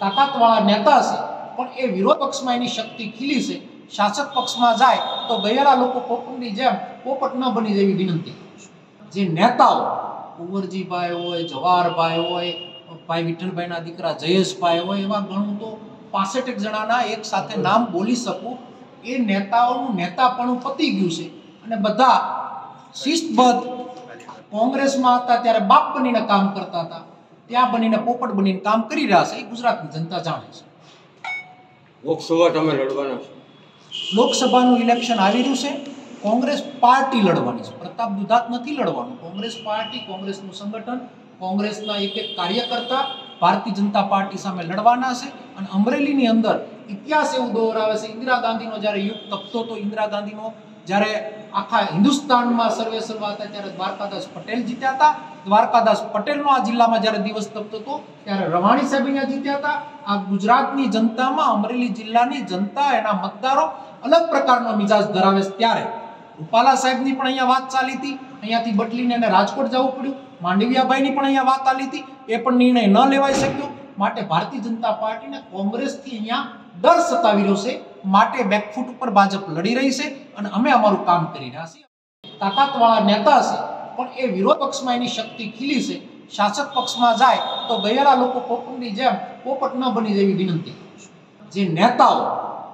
તાકાતવાળા નેતા છે, પણ એ વિરોધ પક્ષમાં એની શક્તિ ખીલી છે, શાસક પક્ષમાં જાય તો ગયેલા લોકો પોપટની જેમ પોપટ ન બની જેવી વિનંતી કરું છું। જે નેતાઓ કુંવરજીભાઈ હોય, જવાહરભાઈ હોય, ભાઈ વિઠ્ઠલભાઈના દીકરા જયેશભાઈ હોય, એવા ગણું તો 65 જણાના એક સાથે નામ બોલી શકું। એ નેતાઓનું નેતાપણું પતી ગયું છે અને બધા શિસ્તબદ્ધ કોંગ્રેસમાં હતા ત્યારે બાપ બનીને કામ કરતા હતા, ત્યાં બનીને પોપટ બનીને કામ કરી રહ્યા છે, એ ગુજરાતની જનતા જાણે છે। લોકસભા તમે લડવાના છો? લોકસભાનું ઇલેક્શન આવી રહ્યું છે, કોંગ્રેસ પાર્ટી લડવાની છે, પ્રતાપ દુધાત નથી લડવાનું। કોંગ્રેસ પાર્ટી, કોંગ્રેસનું સંગઠન, કોંગ્રેસના એક કાર્યકર્તા ભારતીય જનતા પાર્ટી સામે લડવાના છે। અને અમરેલીની અંદર ઇતિહાસ એવું દોહરાવે છે, ઇન્દિરા ગાંધીનો જ્યારે યુગ તપતો હતો, ઇન્દિરા ગાંધીનો જ્યારે આખા હિન્દુસ્તાનમાં સર્વે સર્વા હતા ત્યારે દ્વારકાદાસ પટેલ જીત્યા હતા। દ્વારકાદાસ પટેલનો આ જિલ્લામાં જ્યારે દિવસ તપતો હતો ત્યારે રવાણી સાહેબ અહીંયા જીત્યા હતા। આ ગુજરાતની જનતામાં અમરેલી જિલ્લાની જનતા, એના મતદારો અલગ પ્રકારનો મિજાજ ધરાવે છે। ત્યારે રૂપાલા સાહેબની પણ અહીંયા વાત ચાલી હતી, અહીંયાથી બદલીને એને રાજકોટ જવું પડ્યું। માંડવિયાભાઈની પણ અહીંયા વાત ચાલી હતી, એ પણ નિર્ણય ન લેવાઈ શક્યો। માટે ભારતીય જનતા પાર્ટીને કોંગ્રેસથી અહીંયા ડર સતાવી રહ્યો છે, માટે બેકફૂટ ઉપર ભાજપ લડી રહી છે અને અમે અમારું કામ કરી રહ્યા છીએ। તાકાતવાળા નેતા છે, પણ એ વિરોધ પક્ષમાં એની શક્તિ ખીલી છે, શાસક પક્ષમાં જાય તો ગયેલા લોકો પોપટની જેમ પોપટ ન બની જેવી વિનંતી કરું છું। જે નેતાઓ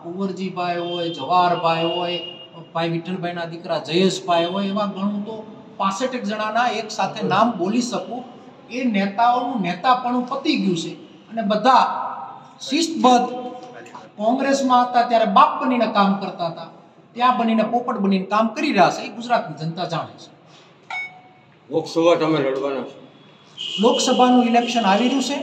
કુંવરજીભાઈ હોય, જવાહરભાઈ હોય, ભાઈ વિઠ્ઠલભાઈના દીકરા જયેશભાઈ હોય, એવા ગણું તો 65 જણાના એક સાથે નામ બોલી શકું। એ નેતાઓનું નેતાપણું પતી ગયું છે અને બધા શિસ્તબદ્ધ કોંગ્રેસમાં હતા ત્યારે બાપ બનીને કામ કરતા હતા, ત્યાં બનીને પોપટ બનીને કામ કરી રહ્યા છે, એ ગુજરાતની જનતા જાણે છે। લોકસભા તમે લડવાના છો? લોકસભાનું ઇલેક્શન આવી રહ્યું છે,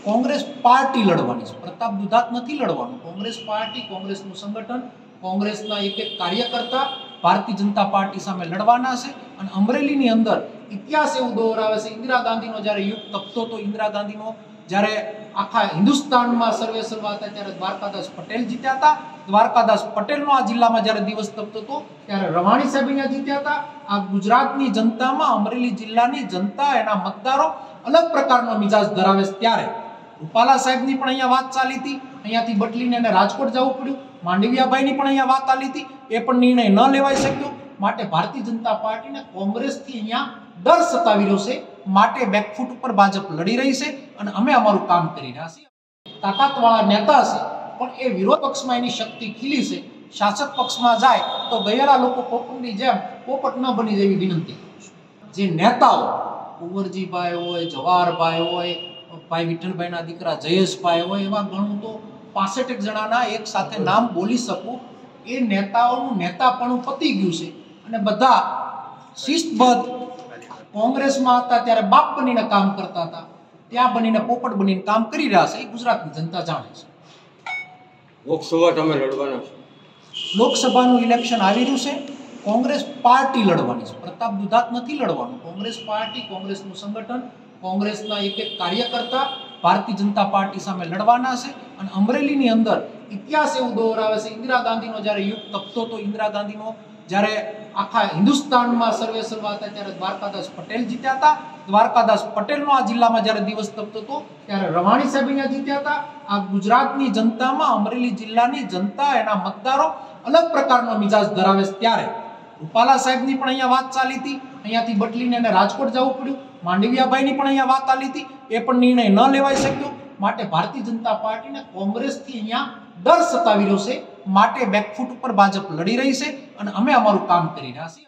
કોંગ્રેસ પાર્ટી લડવાની છે, પ્રતાપ દુધાત નથી લડવાનું। કોંગ્રેસ પાર્ટી, કોંગ્રેસનું સંગઠન, કોંગ્રેસના એક કાર્યકર્તા ભારતીય જનતા પાર્ટી સામે લડવાના છે। અને અમરેલીની અંદર ઇતિહાસ એવું દોહરાવે છે, ઇન્દિરા ગાંધીનો જ્યારે યુગ તપતો હતો, ઇન્દિરા ગાંધીનો જ્યારે આખા હિન્દુસ્તાનમાં સર્વે સર્વા હતા ત્યારે દ્વારકાદાસ પટેલ જીત્યા હતા। દ્વારકાદાસ પટેલનો આ જિલ્લામાં જ્યારે દિવસ તપતો હતો ત્યારે રવાણી સાહેબ અહીંયા જીત્યા હતા। આ ગુજરાતની જનતામાં અમરેલી જિલ્લાની જનતા, એના મતદારો અલગ પ્રકારનો મિજાજ ધરાવે છે। ત્યારે રૂપાલા સાહેબની પણ અહીંયા વાત ચાલી હતી, અહીંયાથી બદલીને એને રાજકોટ જવું પડ્યું। માંડવિયાભાઈની પણ અહીંયા વાત ચાલી હતી, એ પણ નિર્ણય ન લેવાઈ શક્યો। માટે ભારતીય જનતા પાર્ટીને કોંગ્રેસથી અહીંયા ડર સતાવી રહ્યો છે, માટે બેકફૂટ ઉપર ભાજપ લડી રહી છે અને અમે અમારું કામ કરી રહ્યા છીએ। તાકાતવાળા નેતા છે, પણ એ વિરોધ પક્ષમાં એની શક્તિ ખીલી છે, શાસક પક્ષમાં જાય તો ગયેલા લોકો પોપટની જેમ પોપટ ન બની જેવી વિનંતી કરું છું। જે નેતાઓ કુંવરજીભાઈ હોય, જવાહરભાઈ હોય, ભાઈ વિઠ્ઠલભાઈના દીકરા જયેશભાઈ હોય, એવા ગણું તો 65 જણાના એક સાથે નામ બોલી શકું। એ નેતાઓનું નેતાપણું પતી ગયું છે અને બધા શિસ્તબદ્ધ કોંગ્રેસમાં હતા ત્યારે બાપ બનીને કામ કરતા હતા, ત્યાં બનીને પોપટ બનીને કામ કરી રહ્યા છે, એ ગુજરાતની જનતા જાણે છે। લોકસભા તમે લડવાના છો? લોકસભાનું ઇલેક્શન આવી રહ્યું છે, કોંગ્રેસ પાર્ટી લડવાની છે, પ્રતાપ દુધાત નથી લડવાનું। કોંગ્રેસ પાર્ટી, કોંગ્રેસનું સંગઠન, કોંગ્રેસના એક કાર્યકર્તા ભારતીય જનતા પાર્ટી સામે લડવાના છે। અને અમરેલીની અંદર ઇતિહાસ એવું દોહરાવે છે, ઇન્દિરા ગાંધીનો જ્યારે યુગ તપતો હતો, ઇન્દિરા ગાંધીનો જ્યારે આખા હિન્દુસ્તાનમાં સર્વે સર્વા હતા ત્યારે દ્વારકાદાસ પટેલ જીત્યા હતા। દ્વારકાદાસ પટેલનો આ જિલ્લામાં જ્યારે દિવસ તપતો હતો ત્યારે રવાણી સાહેબ અહીંયા જીત્યા હતા। આ ગુજરાતની જનતામાં અમરેલી જિલ્લાની જનતા, એના મતદારો અલગ પ્રકારનો મિજાજ ધરાવે છે। ત્યારે રૂપાલા સાહેબની પણ અહીંયા વાત ચાલી હતી, અહીંયાથી બદલીને એને રાજકોટ જવું પડ્યું। માંડવિયાભાઈની પણ અહીંયા વાત ચાલી હતી, એ પણ નિર્ણય ન લેવાઈ શક્યો। માટે ભારતીય જનતા પાર્ટીને કોંગ્રેસથી અહીંયા ડર સતાવી રહ્યો છે, માટે બેકફૂટ ઉપર ભાજપ લડી રહી છે અને અમે અમારું કામ કરી રહ્યા છીએ।